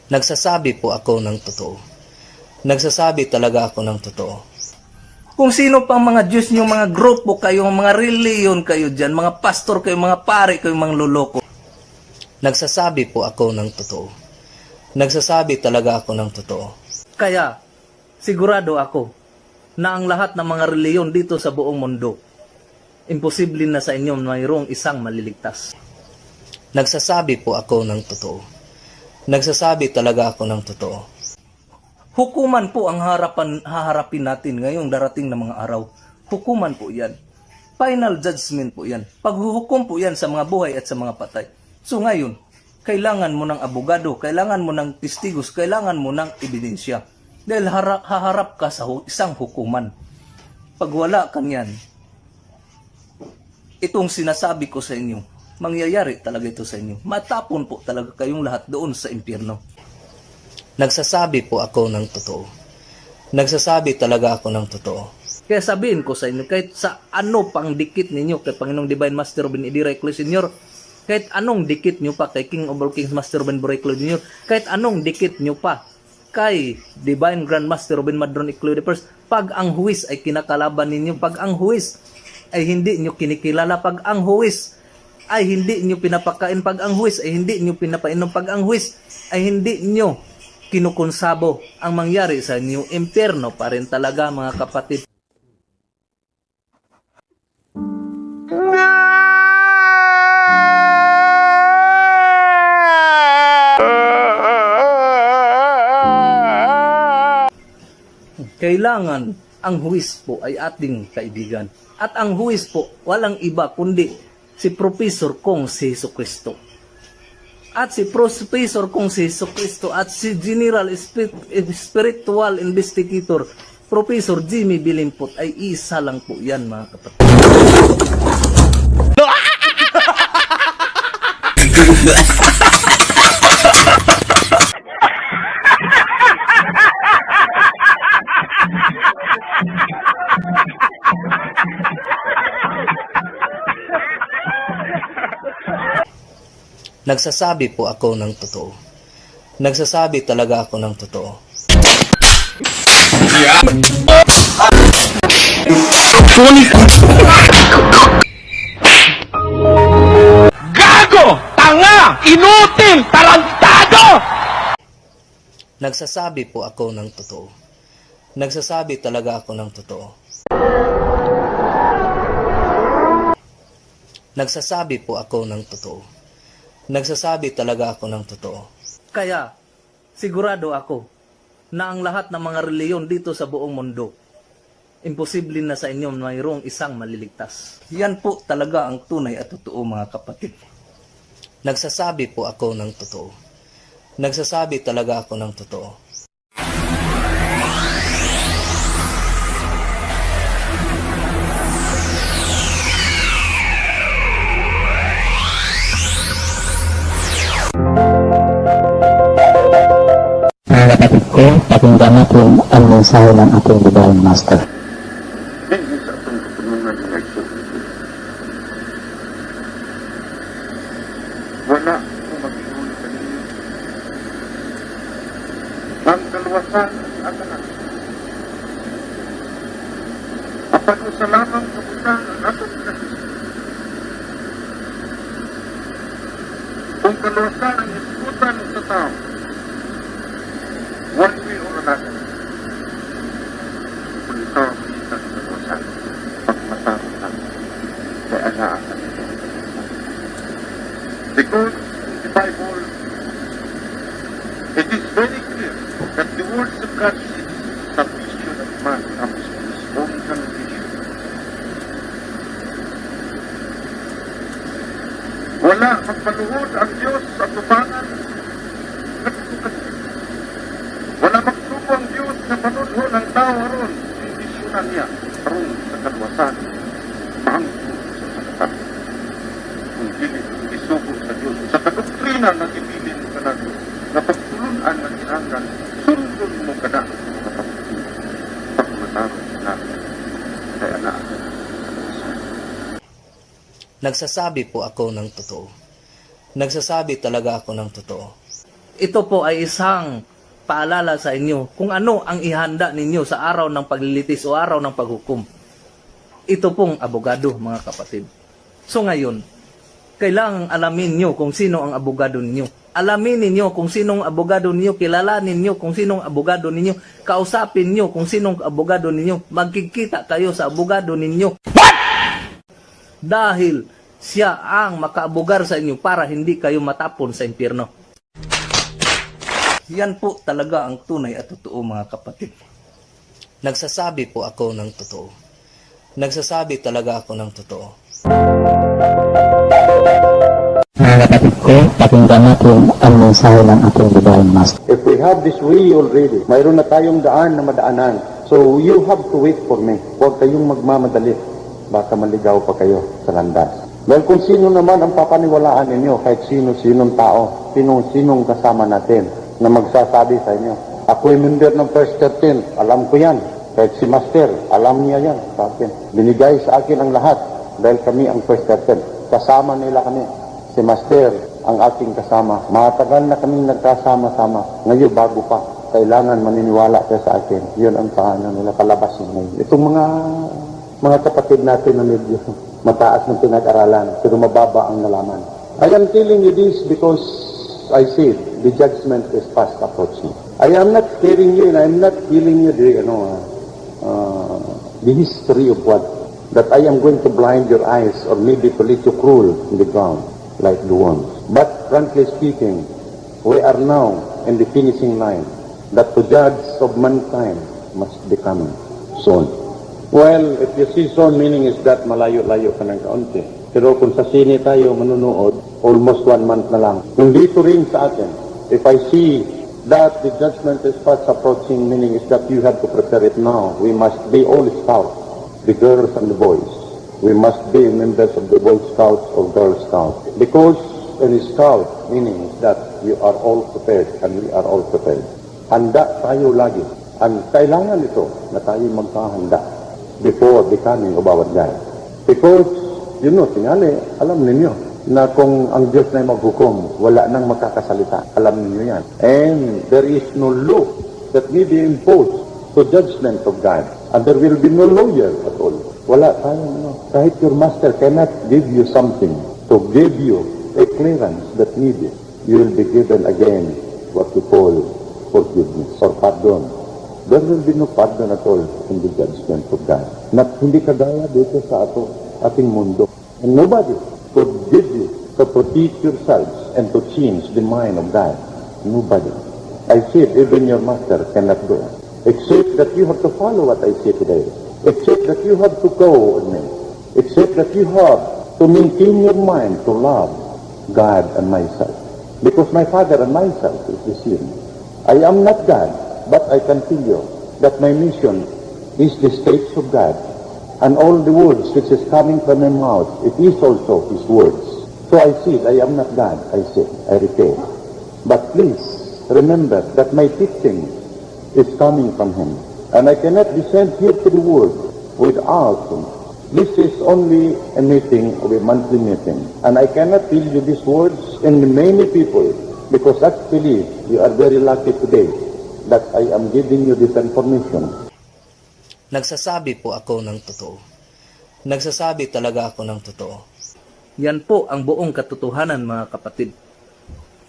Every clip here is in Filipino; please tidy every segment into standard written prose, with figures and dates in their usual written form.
Nagsasabi po ako ng totoo. Nagsasabi talaga ako ng totoo. Kung sino pang mga Diyos niyo, mga grupo kayo, mga reliyon kayo dyan, mga pastor kayo, mga pare kayo, mga loloko. Nagsasabi po ako ng totoo. Nagsasabi talaga ako ng totoo. Kaya, sigurado ako na ang lahat ng mga reliyon dito sa buong mundo, imposible na sa inyo mayroong isang maliligtas. Nagsasabi po ako ng totoo. Nagsasabi talaga ako ng totoo. Hukuman po ang haharapin natin ngayong darating na mga araw. Hukuman po yan. Final judgment po yan. Paghuhukom po yan sa mga buhay at sa mga patay. So ngayon, kailangan mo ng abogado, kailangan mo ng testigos, kailangan mo ng ebidensya. Dahil haharap ka sa isang hukuman. Pag wala kang yan, itong sinasabi ko sa inyo, mangyayari talaga ito sa inyo. Matapon po talaga kayong lahat doon sa impyerno. Nagsasabi po ako ng totoo. Nagsasabi talaga ako ng totoo. Kaya sabihin ko sa inyo, kahit sa ano pang dikit ninyo kay Panginoong Divine Master Ruben Edi Reclo Sr., kahit anong dikit nyo pa kay King of all Kings Master Ruben Reclo Jr., kahit anong dikit nyo pa kay Divine Grand Master Ruben Madron Eclo I, pag ang huwis ay kinakalaban ninyo, pag ang huwis ay hindi nyo kinikilala, pag ang huwis ay hindi nyo pinapakain, pag ang huwis ay hindi nyo pinapainom, pag ang huwis ay hindi nyo kinukonsabo, ang mangyari sa inyo, impyerno pa rin talaga mga kapatid. Kailangan ang huwis po ay ating kaibigan. At ang huwis po, walang iba kundi si Professor Kong si Jesucristo. At si Professor Kong si Jesucristo at si General Spiritual Investigator Professor Jimmy Bilimpot ay isa lang po yan mga kapatid. Nagsasabi po ako ng totoo. Nagsasabi talaga ako ng totoo. Gago! Tanga! Inutil! Tarantado! Nagsasabi po ako ng totoo. Nagsasabi talaga ako ng totoo. Nagsasabi po ako ng totoo. Nagsasabi talaga ako ng totoo. Kaya, sigurado ako na ang lahat ng mga reliyon dito sa buong mundo, imposible na sa inyo mayroong isang maliligtas. Yan po talaga ang tunay at totoo mga kapatid. Nagsasabi po ako ng totoo. Nagsasabi talaga ako ng totoo. Mga kapatid ko, pakinggan natin ang mensahe ng ating Divine Master. Hindi sa atong kapunungan ng Kristo. Wala ko mag-iuli sa ninyo. Ang kaluwasan at anak. Apan sa lamang kapunang ang atong Kristo. Kung kaluwasan ang iskutan sa tao, one way or another, kung ikaw ang isang kaluwasan, pagmatawag na, kaya alaan na ito. Because in the Bible, it is very clear that the words of God says salvation of man comes from his own salvation. Wala magpaluhod ang Diyos sa tubangan at kukasip. Wala magtubo ang Diyos sa panudho ng tao aron indisyonan niya aron sa kaluwasan maangkong sa sakatan. Kung dili isugo sa Diyos sa kadoktrina na ibilin ka na Diyos na pagtulunan ng inanggan sundon mo ka na sa kapatid pagmataro na kaya na sa kaluwasan. Nagsasabi po ako ng totoo. Nagsasabi talaga ako ng totoo. ito po ay isang paalala sa inyo kung ano ang ihanda ninyo sa araw ng paglilitis o araw ng paghukom. Ito pong abogado, mga kapatid. So ngayon, kailangang alamin nyo kung sino ang abogado ninyo. Alamin ninyo kung sinong abogado ninyo, kilalanin ninyo kung sinong abogado ninyo, kausapin nyo kung sinong abogado ninyo, magkikita kayo sa abogado ninyo. Dahil siya ang makaabogar sa inyo para hindi kayo matapon sa impyerno. Yan po talaga ang tunay at totoo, mga kapatid. Nagsasabi po ako ng totoo. Nagsasabi talaga ako ng totoo. Mga kapatid ko, pakinggan natin ang mensahe ng ating Divine Master. If we have this way already, mayroon na tayong daan na madaanan. So you have to wait for me. Huwag kayong magmamadali. Baka maligaw pa kayo sa landas. Dahil kung sino naman ang papaniwalaan ninyo, kahit sino-sinong tao, sinong kasama natin, na magsasabi sa inyo, ako'y member ng First 13, alam ko yan. Kahit si Master, alam niya yan sa akin. Binigay sa akin ang lahat dahil kami ang First 13. Kasama nila kami. Si Master, ang aking kasama. Matagal na kaming nagkasama-sama. Ngayon, bago pa. Kailangan maniniwala kayo sa akin. Yun ang paano nila palabasin ngayon. Itong mga kapatid natin na medyo mataas ng pinag-aralan, pero mababa ang nalaman. I am telling you this because I see the judgment is fast approaching. I am not scaring you and I am not telling you the history of what, that I am going to blind your eyes or maybe to let you crawl in the ground like the worms. But frankly speaking, we are now in the finishing line that the judge of mankind must be coming soon. Well, if you see soon, meaning is that malayo-layo ka ng kaunti. Pero kung sa sine tayo manunood, almost 1 month na lang. Kung dito rin sa atin, if I see that the judgment is fast approaching, meaning is that you have to prepare it now. We must be all scouts, the girls and the boys. We must be members of the Boy Scouts or Girl Scouts. Because in a scout, meaning that you are all prepared and we are all prepared. Handa tayo lagi. Ang kailangan ito na tayo magkahanda before becoming of our God. Because, tingali, alam ninyo na kung ang Diyos na maghukom, wala nang makakasalita. Alam ninyo yan. And there is no law that may be imposed to judgment of God. And there will be no lawyer at all. Wala tayong kahit your master cannot give you something to give you a clearance that needed. You will be given again what we call forgiveness or pardon. There will be no pardon at all in the judgment of God. Hindi kagaya dito sa ating mundo. And nobody could give you to protect yourselves and to change the mind of God. Nobody. I said even your master cannot do it. Except that you have to follow what I say today. Except that you have to go with me. Except that you have to maintain your mind to love God and myself. Because my Father and myself is the same. I am not God, but I can tell you that my mission is the states of God. And all the words which is coming from my mouth, it is also His words. So I said, I am not God, I said, I repeat. But please, remember that my teaching is coming from Him. And I cannot be sent here to the world without Him. This is only a meeting of a monthly meeting. And I cannot tell you these words in many people because actually you are very lucky today that I am giving you this information. Nagsasabi po ako ng totoo. Nagsasabi talaga ako ng totoo. Yan po ang buong katotohanan, mga kapatid.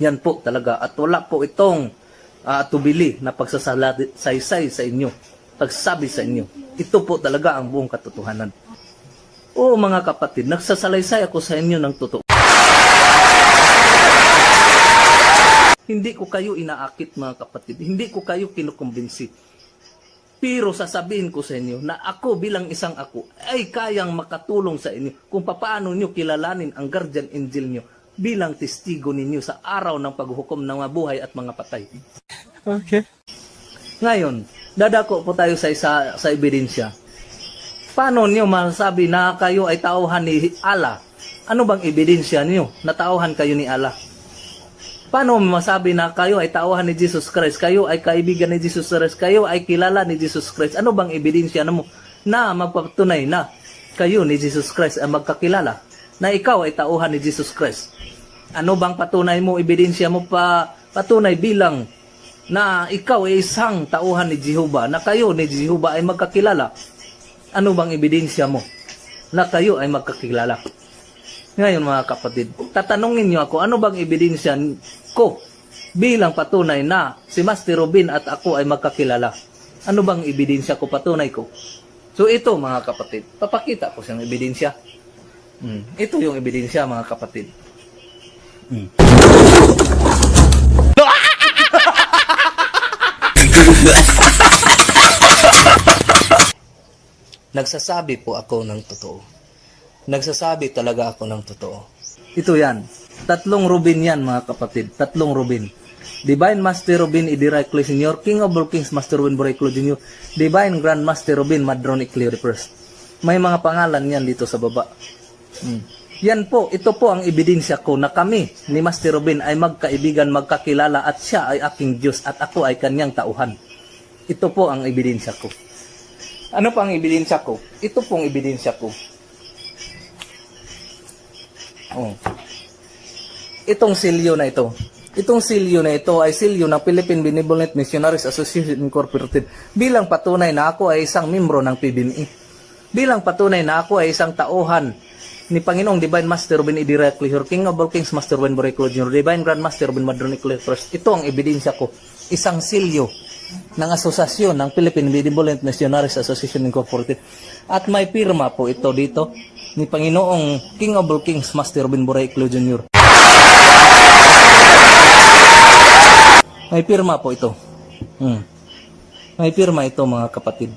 Yan po talaga. At wala po itong tubili na pagsasalaysay sa inyo, pagsabi sa inyo. Ito po talaga ang buong katotohanan. Oo, mga kapatid, nagsasalaysay ako sa inyo ng totoo. Hindi ko kayo inaakit, mga kapatid. Hindi ko kayo kinukumbinsi. Pero sasabihin ko sa inyo na ako bilang isang ako ay kayang makatulong sa inyo kung paano nyo kilalanin ang guardian angel nyo bilang testigo ninyo sa araw ng paghukom ng mga buhay at mga patay. Okay. Ngayon, dadako po tayo sa ebidensya. Paano niyo masasabi na kayo ay tauhan ni Allah? Ano bang ebidensya niyo na tauhan kayo ni Allah? Paano masabi na kayo ay tauhan ni Jesus Christ? Kayo ay kaibigan ni Jesus Christ? Kayo ay kilala ni Jesus Christ? Ano bang ebidensya mo na magpatunay na kayo ni Jesus Christ ay magkakilala? Na ikaw ay tauhan ni Jesus Christ? Ano bang patunay mo, ebidensya mo pa patunay bilang na ikaw ay isang tauhan ni Jehovah, na kayo ni Jehovah ay magkakilala. Ano bang ebidensya mo na kayo ay magkakilala? Ngayon mga kapatid, tatanungin niyo ako, ano bang ebidensya ko bilang patunay na si Master Robin at ako ay magkakilala? Ano bang ebidensya ko, patunay ko? So ito mga kapatid, papakita ko siyang ebidensya. Ito yung ebidensya mga kapatid. Nagsasabi po ako ng totoo. Nagsasabi talaga ako ng totoo. Ito yan. 3 Robin yan mga kapatid. 3 Robin. Divine Master Robin Idiraclo Sr., King of all Kings Master Robin Boriclo Jr., Divine Grand Master Robin Madron Eclair I. May mga pangalan yan dito sa baba. Yan po, ito po ang ebidensya ko na kami ni Master Robin ay magkaibigan, magkakilala at siya ay aking Diyos at ako ay kanyang tauhan. Ito po ang ebidensya ko. Ano pa ang ebidensya ko? Ito pong ebidensya ko. Itong silyo na ito. Itong silyo na ito ay silyo ng Philippine Benevolent Missionaries Association Incorporated bilang patunay na ako ay isang membro ng PBMI. Bilang patunay na ako ay isang tauhan ni Panginoong Divine Master Robin Idiraclo, King of all Kings Master Robin Boriclo Jr., Divine Grand Master Robin Madron Eclair I. Ito ang ebidensya ko. Isang silyo ng asosasyon ng Philippine Benevolent Missionaries Association Incorporated. At may pirma po ito dito ni Panginoong King of all Kings Master Robin Boriclo Jr. May pirma po ito. May pirma ito mga kapatid.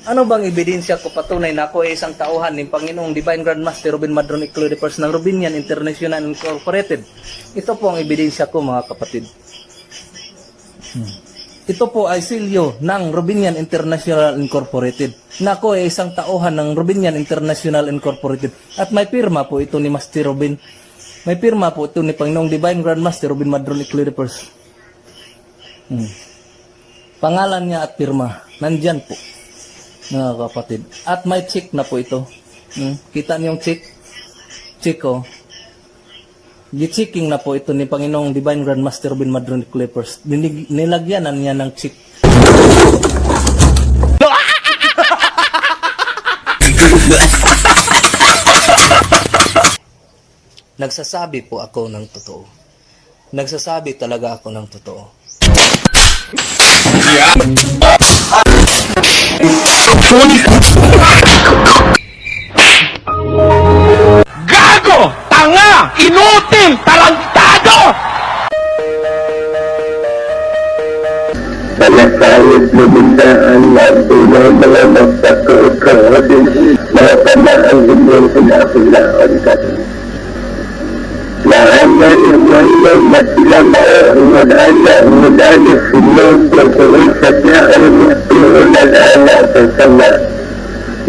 Ano bang ebidensya ko patunay na ako ay isang tauhan ng Panginoong Divine Grand Master Robin Madron Eclair I ng Robinian International Incorporated? Ito po ang ebidensya ko mga kapatid. Ito po ay silyo ng Robinian International Incorporated. Na ako ay isang tauhan ng Robinian International Incorporated. At may pirma po ito ni Master Robin. May pirma po ito ni Panginoong Divine Grand Master Robin Madron Eclair I. Pangalan niya at pirma. Nandyan po, mga kapatid. At may check na po ito. Kita niyo yung check? Check oh. Gi-checking na po ito ni Panginoong Divine Grand Master Robin Madron Eclair I. Nilagyanan niya ng check. Nagsasabi po ako ng totoo. Nagsasabi talaga ako ng totoo. Gago! Tanga! Inutil! Tarantado! Panasayot na bindaan ng tulong mga magpagkakadin na panaang inyong pinakulaan ka. Lahanan ang walang na sila maungadala ang madali silong pagkawisat na ang pinunalala sa sama.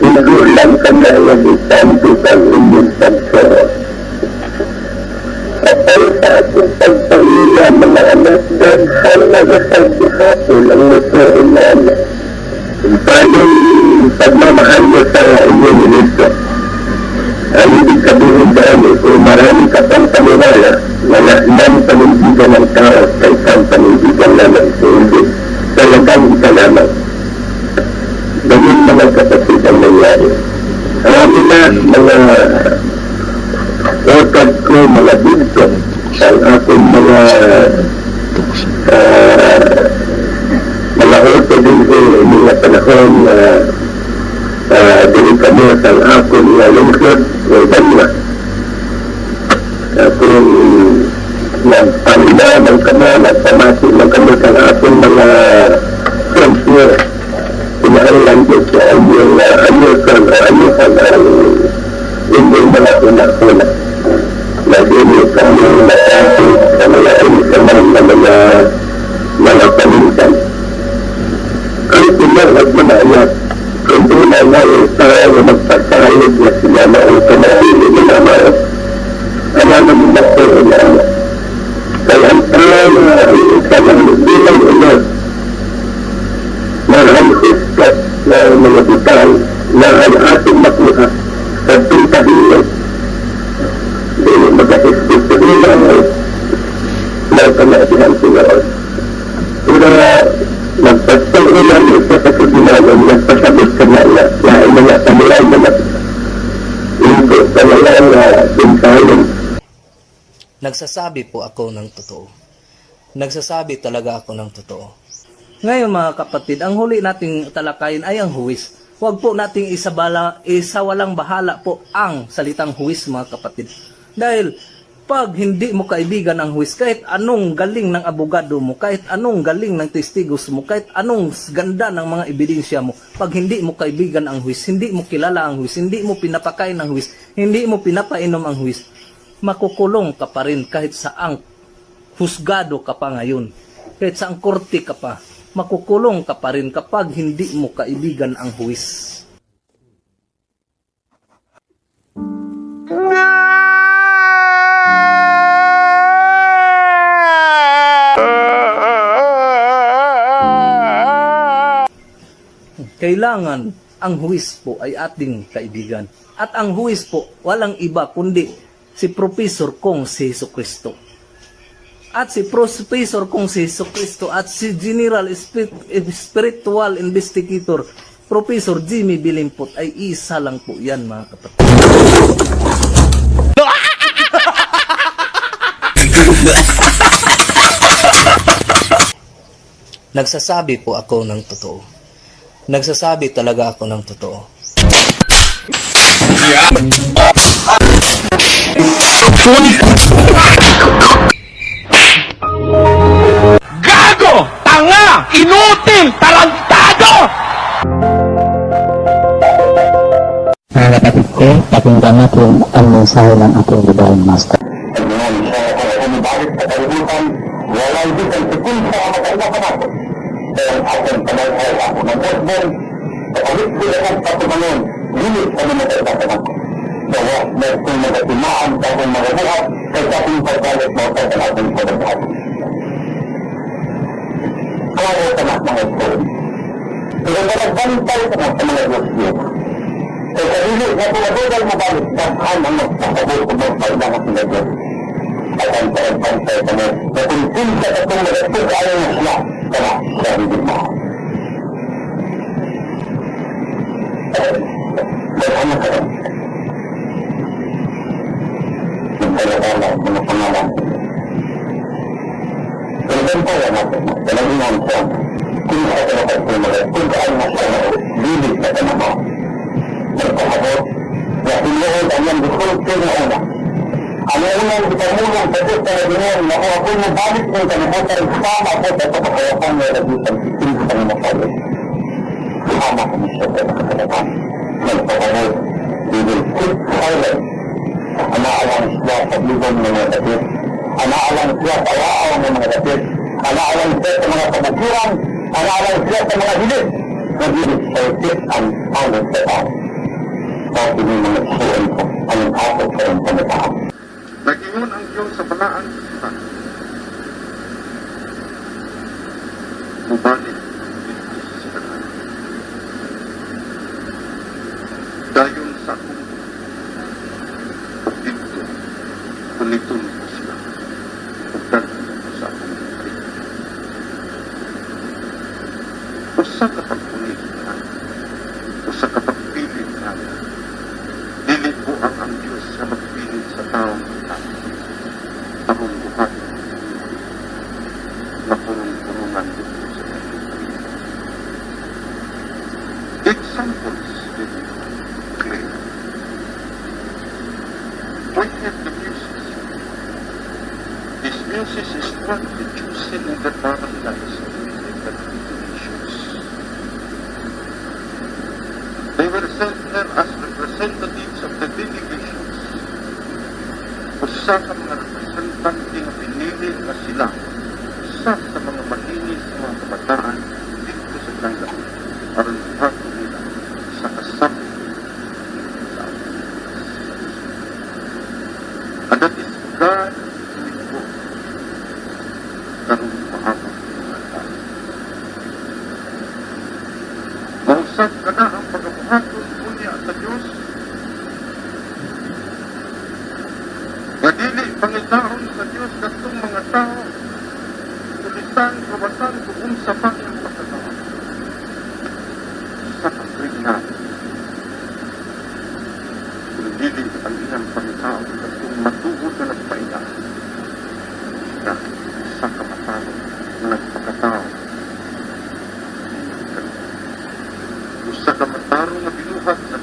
Igulang ka na ang isanto ang inyong pagkawa. At ay sa ating pagpahila mga anak dan halagasang sihapon ang naturunan. Paano pagmamahal mo sa inyong nito? Ang ibig sabihin dahil kung marami ka pang paniwala, wala lang panindigan ng tao sa isang panindigan naman sa hindi. Talagang isa naman. Ganun mga kapatid ang nangyari. Marami na mga otad ko, mga dito, ang aking mga otad din ko, mga panahon na delikado ang akong lungsod o banwa. Kung nagpamila ng kama, nagpamati ng kama ang akong mga friends niya, pinaalan ko sa yung ayusan ang inyong mga una-una. Nag-inig kami nakasi sa mga inisaman na mga palinsan. Ang silang at manayat kung doon ang ngayon tayo na magpagpahayag na sila na ang kanahili nila mga naman na po na kaya ang tayo na isa ng bilang ulit na ang huskat na mga butang na ang ating makuha sa pintahilan. Hindi mag-ahistos nila pinagsigaw. Pero nagpastang ilan sa kasigunawan, nagpasabot ka na mga pamilay na ito sa mga pinsahin. Nagsasabi po ako ng totoo. Nagsasabi talaga ako ng totoo. Ngayon mga kapatid, ang huli nating talakayin ay ang huwis. Huwag po nating isawalang bahala po ang salitang huwis mga kapatid. Dahil pag hindi mo kaibigan ang huwis, kahit anong galing ng abogado mo, kahit anong galing ng testigos mo, kahit anong ganda ng mga ebidensya mo, pag hindi mo kaibigan ang huwis, hindi mo kilala ang huwis, hindi mo pinapakain ang huwis, hindi mo pinapainom ang huwis, makukulong ka pa rin kahit saang husgado ka pa ngayon. Kahit saang korte ka pa, makukulong ka pa rin kapag hindi mo kaibigan ang huwis. Kailangan ang huwis po ay ating kaibigan. At ang huwis po, walang iba kundi si Professor Kong si Jesucristo. At si Professor Kong si Jesucristo at si General Spiritual Investigator Professor Jimmy Bilimpot ay isa lang po yan mga kapatid. Nagsasabi po ako ng totoo. Nagsasabi talaga ako ng totoo. Gago! Tanga! Inutil! Tarantado! Mga kapatid ko, pakinggan natin ang mensahe ng ating Divine Master. Walay di sa sikul sa mga natin. Dahil ating panayhay ako ng Bosbon, kapagit sila ng patumangon, limit sa mga natin. Bawa na itong magatimaan sa ating mga buhat, kay ating pagbalit mo sa ating pagbalit. Klaro sa mga ito. Pero nagbantay sa mga Diyos-Diyos. Kaya sarili na tumadogal mo balik, daghan ang magpapagod kung magpailang at sila Diyos. At ang pagpantay sa mga na kung pinsa sa itong nagapit ayaw na sila kaya sarili mo. Daghan na kayo. Magpalagala mga pangalan. Pagpantay natin, talagang po, kung sa talagang po kung saan na siya na bilig na tanamo. Nagpahabot na pinuhod ang yung gusto na una. Ang unang bitamulong sa Diyos na nagingin na kung ako yung balik ng kalimutan sama po sa kapakayapan na nagitan siting sa mga kayo. Sama kami siya sa nakakalapan. Nagpahabot, we will keep silent. Anaalang siya sa libong ng mga dapit. Anaalang siya sa waaw ng mga dapit. Anaalang siya sa mga kabukiran. Anaalang siya sa mga hilit. Nagigit sa itit ang pangit sa tao. Bakit yung mga suwan ko ang asot sa iyong pagkakao. Nagingon ang Diyos sa balaan sa mubalik sa kanan. Dayon sa akong pagdito, kuliton ko sila. Pagdagan ko sa akong pagdito. Usa ka pagpunit na, usa ka pagpilit na, dili po ang Diyos sa magpilit sa taong akong buhat na purong-purungan dito sa kanyang sarili. Examples will clear. We have the muses. These muses is not the chosen in the paradise of the nations. They were sent there as representatives of the delegations. Usa ka mga representante nga pinili na sila. Usa sa mga malinis na mga kabataan dito sa Canada. Aron hato nila sa kasabi sa ating. And that is God doing good. Karong maabot mga tao. Mausap ka na ang pagkabuhaton unya sa Diyos. Nga dili pangitaon sa Diyos katong mga tao Kalibutan, kawatan, kung sa pangiyang pagkatawa. Sa pagkriminal. Kundi ang iyang pangitao at kung matugod na nagpaida. Na sa kamatalo na nagpakatao. Sa kamatalo na binuhat na